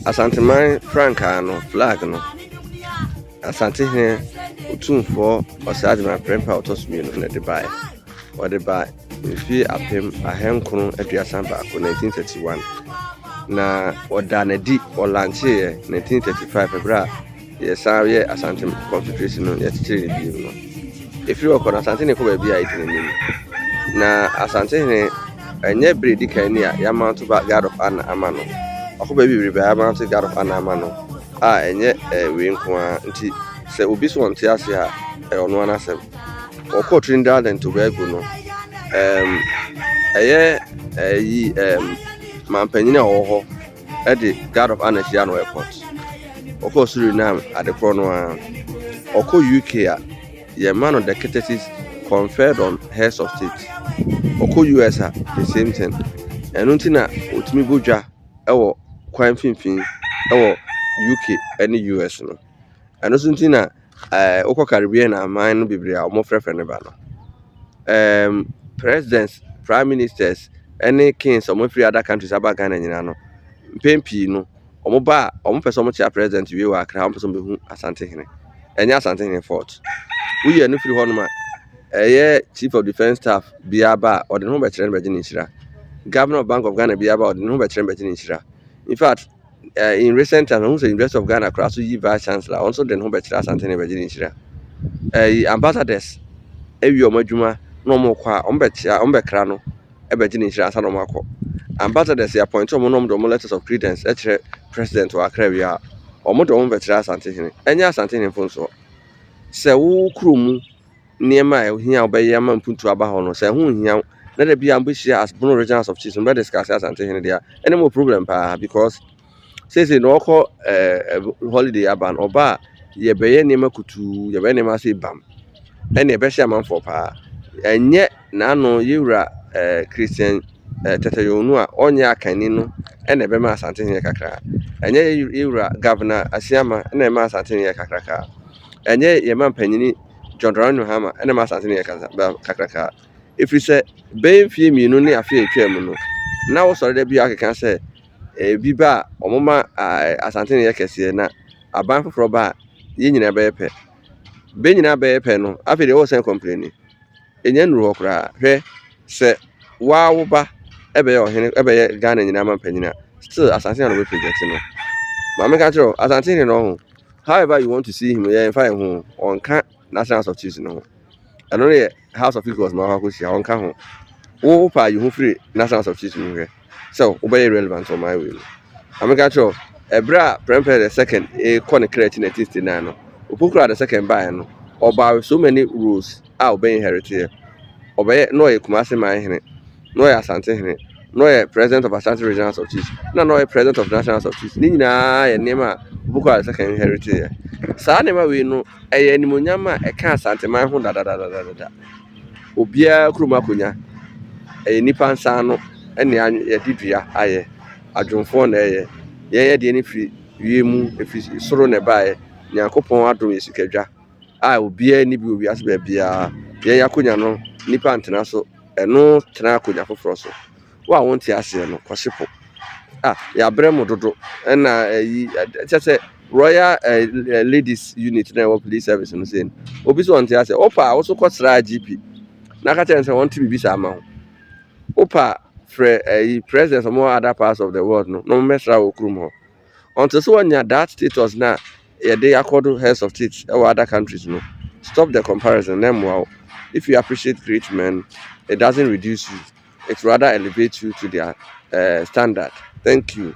Asanteman frankaa no flag no Asantehene otumfoɔ Asanteman prempa ɔtɔsomino na de bae. Ɔde bae mfie apem ahenkron aduasa baako 1931 na ɔda na di ɔlanche 1935 ebra yɛsan yɛ Asanteman Confederation no yɛkyekyere ne bi no. Efiri ɔkɔ na Asantehene kɔ baabi a yɛtene nim. Na Asantehene enye bredi kan ya yamount ba God of Anna ama no. Akọ ba bibiri ba yamount God of Anna ama no. Enye we nko a nti se obi so onte ase a ono anasem. Okọ Trinidad and Tobago no. Eye yi mampanyina wo ho e de God of Anna hia no airport. Okọ Suriname adekro no a. Okọ UK a ye man of the courtesies conferred on heads of state. Oko US the same thing. Eno nti na otumi bodwa ewo kwan finfin ewo UK ene US no. Eno so nti na oko Caribbean na man no bebre a omo frefre ne ba no. Presidents, prime ministers, any kings omo free other countries aba Ghana nyina no. Mpempi no omo ba omo pese omo chia president we wa akra omo pese omo behu Asantehene. Enya Asantehene fault. We ye no free ho no ma Chief of Defense Staff Biaba or the number Chen Bajinishra. Governor of Bank of Ghana Biaba or the number Chen Bajinishra. In fact, in recent times, also University of Ghana across the Vice Chancellor, also the number Santene Bajinishra. Ambassadors, Evi Omajuma, no more qua, Umbecrano, Ebajinishra, Sanomako. Ambassadors appoint some number of letters of credence, President or Acrevia, or Moto Umbetra Santene, and ya Santene Fonso. Se Krum. Niema ehia obeye ama mpuntu aba ho no se hu hia na da bia ambishia as bono regions of chiefs we discuss Asantehene dia any more problem pa because say no call holiday aban oba ye beye niema kutu ye beye niema say bam ene e be hia man for pa enye na no yewura Christian tetayonu a onye akani no ene e be ma Asantehene kakra enye yewura governor Asiama ene e ma Asantehene kakra ka enye ye man panyini John Rano Hama and a Asantehene kakraka. If you say Bay Fee me no near fear no. Now sorry there be I can say Biba or Mama Asantehene Cassia na a bank for bar yin a bear pet. Benin a bear penno, after the old same complaining. In yen rockra, he say wow ba ebe or ebe Ghana in Naman Penina. Still Asantehene with projecting. Mamma Catro, Asantehene no. However, you want to see him here and find home on can't. National of Chiefs no. And only House of Eagles Mahakushi on Kaho. Oh, pa you free National of Chiefs here. So obey relevant on my will. I'm a catcher. A bra prempeh the second a corner creating a tisty nano. Upukra the second by no. Or by so many rules I'll be inherited. Obey no a Kumasi my no a Asantehene, no a president of Asante Regionals of Chiefs, no a president of Nationals of Chiefs. Nina and Nema Bukra the second inherited. Saa nema we no animonyama eka Asanteman ho da obia kuruma konya nipa nsa no ene ye didua aye adwonfo na ye de ni firi wiemu efiri soro ne bae nyankopon adom yesikadwa obia ni bi obi asbe bia ye yakonya no nipa ntena so eno tena akonya foforo so wa wonte ase no kwashepo ya bremo dodo na chese Royal Ladies Unit na police service no saying obi so on tia say opa also kwasra GP na ka tell say want to be sama ho opa president of more other parts of the world no mesra okrum ho until so nya that status na ye dey accord heads of state or other countries no stop the comparison them wow if you appreciate great men it doesn't reduce you it rather elevates you to their standard. Thank you.